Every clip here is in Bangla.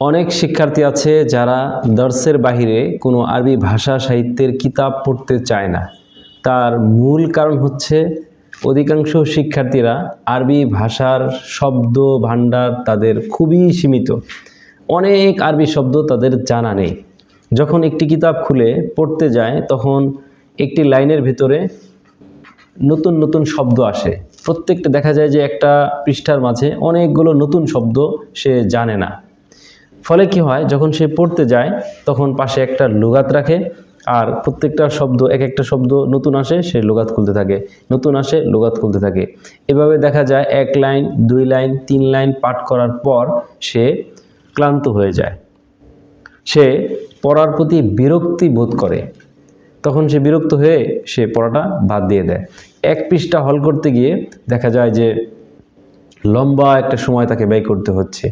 অনেক শিক্ষার্থী আছে যারা দর্সের বাহিরে কোনো আরবি ভাষা সাহিত্যের কিতাব পড়তে চায় না। তার মূল কারণ হচ্ছে অধিকাংশ শিক্ষার্থীরা আরবি ভাষার শব্দ ভাণ্ডার তাদের খুবই সীমিত। অনেক আরবি শব্দ তাদের জানা নেই। যখন একটি কিতাব খুলে পড়তে যায় তখন একটি লাইনের ভিতরে নতুন নতুন শব্দ আসে। প্রত্যেকটা দেখা যায় যে একটা পৃষ্ঠার মাঝে অনেকগুলো নতুন শব্দ সে জানে না। ফলে কি হয়, যখন সে পড়তে যায় তখন পাশে একটা লুগাত রাখে, আর প্রত্যেকটা শব্দ এক একটা শব্দ নতুন আসে, সে লুগাত খুলতে থাকে, নতুন আসে লুগাত খুলতে থাকে। এভাবে দেখা যায় 1 লাইন 2 লাইন 3 লাইন পাঠ করার পর সে ক্লান্ত হয়ে যায়, সে পড়ার প্রতি বিরক্তি বোধ করে। তখন সে বিরক্ত হয়ে সে পড়াটা বাদ দিয়ে দেয়। 1 পৃষ্ঠা হল করতে গিয়ে দেখা যায় যে লম্বা একটা সময় তাকে ব্যয় করতে হচ্ছে।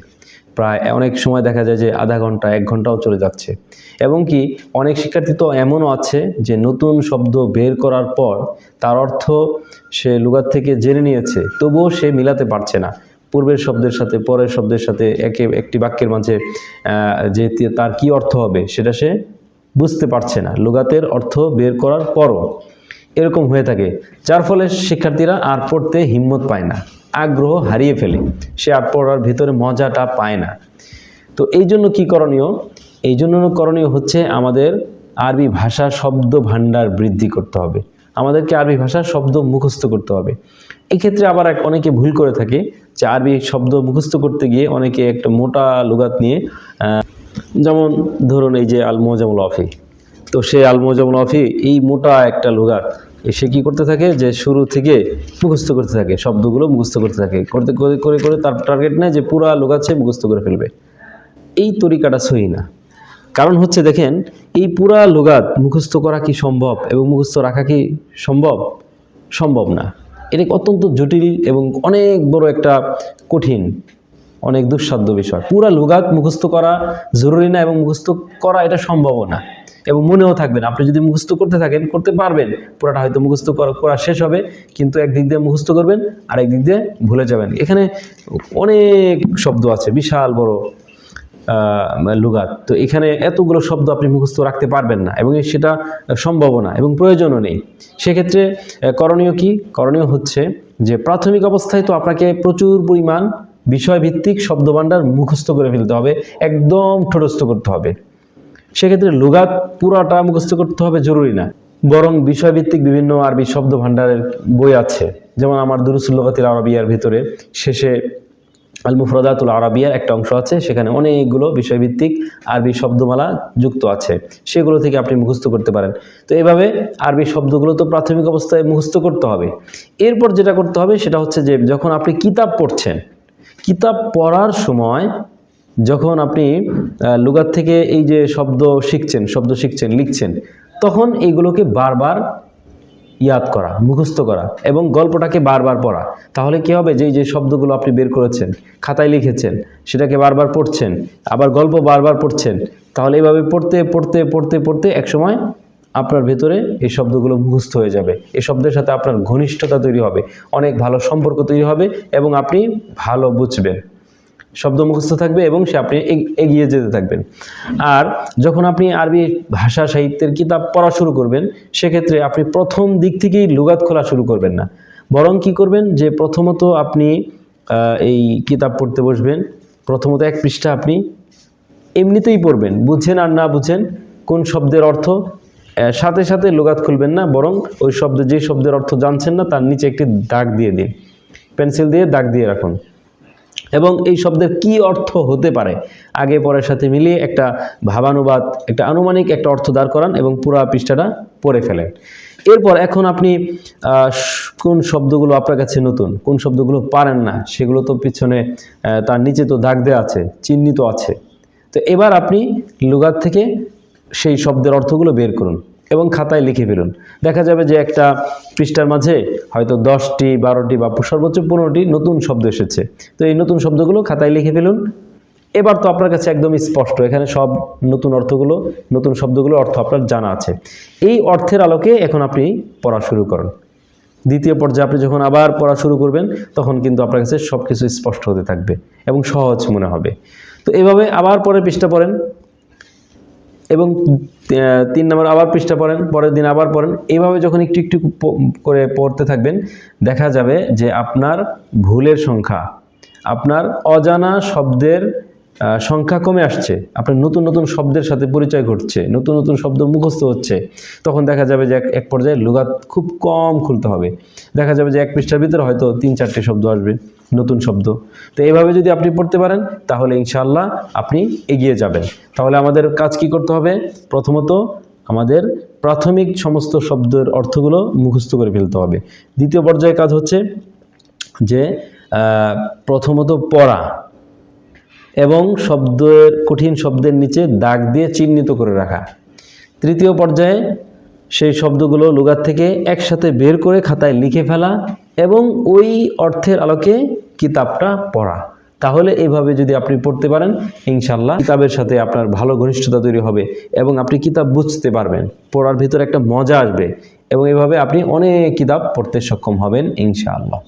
প্রায় অনেক সময় দেখা যায় যে আধা ঘন্টা 1 ঘন্টাও চলে যাচ্ছে। এবং কি অনেক শিক্ষার্থী তো এমনও আছে যে নতুন শব্দ বের করার পর তার অর্থ সে লুগাত থেকে জেনে নিয়েছে, তবুও সে মিলাতে পারছে না পূর্বের শব্দের সাথে পরের শব্দের সাথে। একটি বাক্যের মাঝে যে তার কি অর্থ হবে সেটা সে বুঝতে পারছে না লুগাতের অর্থ বের করার পরও। এরকম হয়ে থাকে, যার ফলে শিক্ষার্থীরা আর পড়তে হিম্মত পায় না, আগ্রহ হারিয়ে ফেলে, সে আর পড়ার ভিতরে মজাটা পায় না। তো এই জন্য কি করণীয়? এই জন্য করণীয় হচ্ছে আমাদের আরবি ভাষা শব্দ ভাণ্ডার বৃদ্ধি করতে হবে। আমাদেরকে আরবি ভাষার শব্দ মুখস্থ করতে হবে। এক্ষেত্রে আবার অনেকে ভুল করে থাকে যে আরবি শব্দ মুখস্থ করতে গিয়ে অনেকে একটা মোটা লুগাত নিয়ে, যেমন ধরুন এই যে আল মুজামুল ওয়াফি, তো সে আল মুজামুল ওয়াফি এই মোটা একটা লুগাত সে কী করতে থাকে যে শুরু থেকে মুখস্থ করতে থাকে, শব্দগুলো মুখস্থ করতে থাকে, করতে করে করে করে তার টার্গেট নেয় যে পুরা লুগাত সে মুখস্থ করে ফেলবে। এই তরিকাটা সহি না। কারণ হচ্ছে দেখেন, এই পুরা লুগাত মুখস্থ করা কি সম্ভব এবং মুখস্থ রাখা কি সম্ভব? সম্ভব না। এটা অত্যন্ত জটিল এবং অনেক বড় একটা কঠিন, অনেক দুঃসাধ্য বিষয়। পুরা লুগাত মুখস্থ করা জরুরি না এবং মুখস্থ করা এটা সম্ভবও না এবং মনেও থাকবে না। আপনি যদি মুখস্থ করতে থাকেন করতে পারবেন, পুরাটা হয়তো মুখস্থ করা শেষ হবে, কিন্তু একদিক দিয়ে মুখস্থ করবেন আর একদিক দিয়ে ভুলে যাবেন। এখানে অনেক শব্দ আছে, বিশাল বড় লুগাত। তো এখানে এতগুলো শব্দ আপনি মুখস্থ রাখতে পারবেন না এবং সেটা সম্ভবও না এবং প্রয়োজনও নেই। সেক্ষেত্রে করণীয় কি? করণীয় হচ্ছে যে প্রাথমিক অবস্থায় তো আপনাকে প্রচুর পরিমাণ বিষয়ভিত্তিক শব্দভাণ্ডার মুখস্থ করে ফেলতে হবে, একদম ঠোঁটস্থ করতে হবে। সেক্ষেত্রে লুগাত পুরাটা মুখস্থ করতে হবে জরুরি না, বরং বিষয়ভিত্তিক বিভিন্ন আরবি শব্দ ভাণ্ডারের বই আছে। যেমন আমার দুরুসুল লুগাতিল আরাবিয়ার ভিতরে শেষে আল মুফরাদাতুল আরাবিয়ার একটা অংশ আছে, সেখানে অনেকগুলো বিষয়ভিত্তিক আরবি শব্দমালা যুক্ত আছে, সেগুলো থেকে আপনি মুখস্থ করতে পারেন। তো এভাবে আরবি শব্দগুলো তো প্রাথমিক অবস্থায় মুখস্থ করতে হবে। এরপর যেটা করতে হবে সেটা হচ্ছে যে যখন আপনি কিতাব পড়ছেন, কিতাব পড়ার সময় যখন আপনি লুগাত থেকে এই যে শব্দ শিখছেন লিখছেন, তখন এইগুলোকে বারবার ইয়াদ করা, মুখস্থ করা এবং গল্পটাকে বারবার পড়া। তাহলে কি হবে, যে শব্দগুলো আপনি বের করেছেন, খাতায় লিখেছেন, সেটাকে বারবার পড়ছেন, আবার গল্প বারবার পড়ছেন। তাহলে এইভাবে পড়তে পড়তে পড়তে পড়তে একসময় আপনার ভেতরে এই শব্দগুলো মুখস্থ হয়ে যাবে। এই শব্দের সাথে আপনার ঘনিষ্ঠতা তৈরি হবে, অনেক ভালো সম্পর্ক তৈরি হবে এবং আপনি ভালো বুঝবেন। শব্দ মুখস্থ থাকবে এবং আপনি এগিয়ে যেতে থাকবেন। আর যখন আপনি আরবি ভাষা সাহিত্যের কিতাব পড়া শুরু করবেন, সেক্ষেত্রে আপনি প্রথম দিক থেকেই লুগাত খোলা শুরু করবেন না, বরং কি করবেন যে প্রথমত আপনি এই কিতাব পড়তে বসবেন, প্রথমত 1 পৃষ্ঠা আপনি এমনিতেই পড়বেন, বুঝেন আর না বুঝেন কোন শব্দের অর্থ, সাথে সাথে লুগাত খুলবেন না, বরং ওই যে শব্দের অর্থ জানছেন না তার নিচে একটি দাগ দিয়ে দিন, পেন্সিল দিয়ে দাগ দিয়ে রাখুন এবং এই শব্দের কি অর্থ হতে পারে আগে পরের সাথে মিলিয়ে একটা ভাবানুবাদ, একটা আনুমানিক একটা অর্থ দাঁড় করান এবং পুরো পৃষ্ঠাটা পড়ে ফেলেন। এরপর এখন আপনি কোন শব্দগুলো আপনার কাছে নতুন, কোন শব্দগুলো পারেন না, সেগুলো তো পিছনে তার নিচে তো দাগ দেওয়া আছে, চিহ্নিত আছে। তো এবার আপনি লুগাত থেকে সেই শব্দের অর্থগুলো বের করুন এবং খাতায় লিখে ফেলুন। দেখা যাবে যে একটা পৃষ্ঠার মাঝে হয়তো 10টি 12টি বা সর্বোচ্চ 15টি নতুন শব্দ এসেছে। তো এই নতুন শব্দগুলো খাতায় লিখে ফেলুন। এবার তো আপনার কাছে একদম স্পষ্ট, এখানে সব নতুন শব্দগুলো অর্থ আপনার জানা আছে। এই অর্থের আলোকে এখন আপনি পড়া শুরু করুন। দ্বিতীয় পর্যায়ে আপনি যখন আবার পড়া শুরু করবেন, তখন কিন্তু আপনার কাছে সব কিছু স্পষ্ট হতে থাকবে এবং সহজ মনে হবে। তো এইভাবে আবার পরের পৃষ্ঠা পড়েন এবং 3 নম্বর আবার পৃষ্ঠা পড়েন, পরের দিন আবার পড়েন। এইভাবে যখন একটু একটু করে পড়তে থাকবেন, দেখা যাবে যে আপনার ভুলের সংখ্যা, আপনার অজানা শব্দের সংখ্যা কমে আসছে, আপনার নতুন নতুন শব্দের সাথে পরিচয় ঘটছে, নতুন নতুন শব্দ মুখস্থ হচ্ছে। তখন দেখা যাবে যে এক পর্যায়ে লুগাত খুব কম খুলতে হবে। দেখা যাবে যে এক পৃষ্ঠার ভিতরে হয়তো 3-4টি শব্দ আসবে, নতুন শব্দ। তো এইভাবে যদি আপনি পড়তে পারেন তাহলে ইনশাআল্লাহ আপনি এগিয়ে যাবেন। তাহলে আমাদের কাজ কি করতে হবে? প্রথমত আমাদের প্রাথমিক সমস্ত শব্দের অর্থগুলো মুখস্থ করে ফেলতে হবে। দ্বিতীয় পর্যায়ে কাজ হচ্ছে যে প্রথমত পড়া এবং কঠিন শব্দের নিচে দাগ দিয়ে চিহ্নিত করে রাখা। তৃতীয় পর্যায়ে সেই শব্দগুলো লুগাত থেকে একসাথে বের করে খাতায় লিখে ফেলা এবং ওই অর্থের আলোকে কিতাবটা পড়া। তাহলে এইভাবে যদি আপনি পড়তে পারেন ইনশাআল্লাহ কিতাবের সাথে আপনার ভালো ঘনিষ্ঠতা তৈরি হবে এবং আপনি কিতাব বুঝতে পারবেন, পড়ার ভিতরে একটা মজা আসবে এবং এইভাবে আপনি অনেক কিতাব পড়তে সক্ষম হবেন ইনশাআল্লাহ।